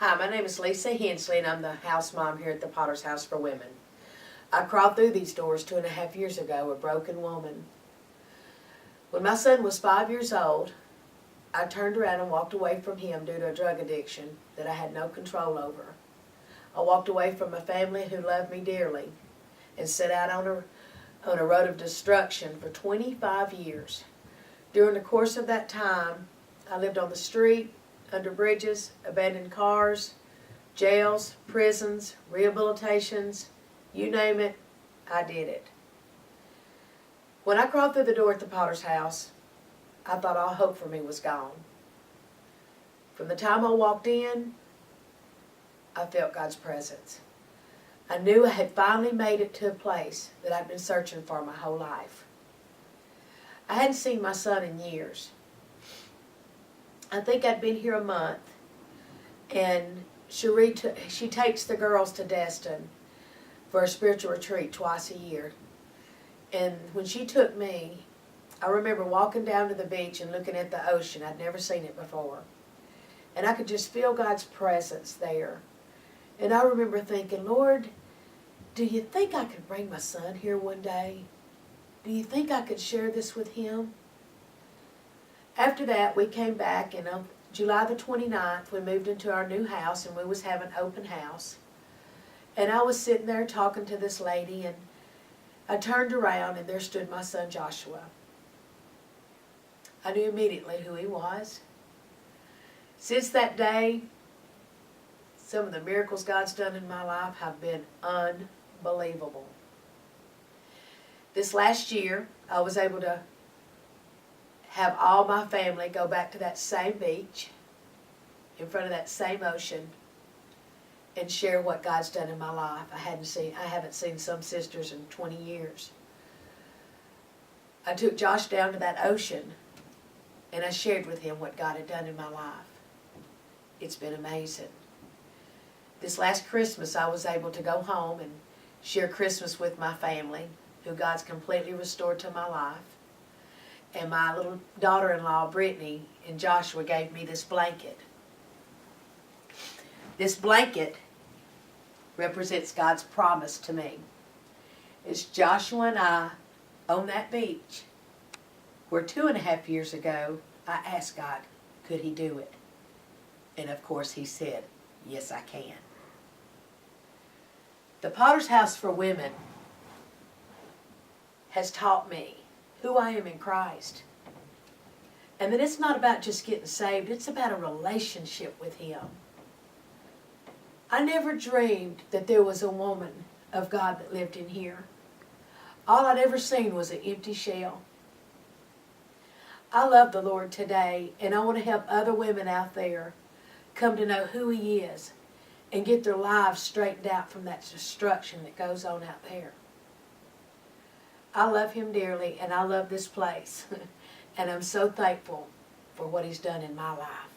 Hi, my name is Lisa Hensley, and I'm the house mom here at the Potter's House for Women. I crawled through these doors 2.5 years ago, a broken woman. When my son was 5 years old, I turned around and walked away from him due to a drug addiction that I had no control over. I walked away from a family who loved me dearly and set out on a road of destruction for 25 years. During the course of that time, I lived on the street, under bridges, abandoned cars, jails, prisons, rehabilitations, you name it, I did it. When I crawled through the door at the Potter's House, I thought all hope for me was gone. From the time I walked in, I felt God's presence. I knew I had finally made it to a place that I'd been searching for my whole life. I hadn't seen my son in years. I think I'd been here a month, and she takes the girls to Destin for a spiritual retreat twice a year. And when she took me, I remember walking down to the beach and looking at the ocean. I'd never seen it before. And I could just feel God's presence there. And I remember thinking, Lord, do you think I could bring my son here one day? Do you think I could share this with him? After that, we came back, and on July the 29th, we moved into our new house, and we was having open house. And I was sitting there talking to this lady, and I turned around, and there stood my son Joshua. I knew immediately who he was. Since that day, some of the miracles God's done in my life have been unbelievable. This last year, I was able to have all my family go back to that same beach, in front of that same ocean, and share what God's done in my life. I haven't seen some sisters in 20 years. I took Josh down to that ocean, and I shared with him what God had done in my life. It's been amazing. This last Christmas, I was able to go home and share Christmas with my family, who God's completely restored to my life. And my little daughter-in-law, Brittany, and Joshua gave me this blanket. This blanket represents God's promise to me. It's Joshua and I on that beach where 2.5 years ago I asked God, could he do it? And of course he said, yes, I can. The Potter's House for Women has taught me who I am in Christ. And that it's not about just getting saved, it's about a relationship with him. I never dreamed that there was a woman of God that lived in here. All I'd ever seen was an empty shell. I love the Lord today, and I want to help other women out there come to know who he is and get their lives straightened out from that destruction that goes on out there. I love him dearly, and I love this place. And I'm so thankful for what he's done in my life.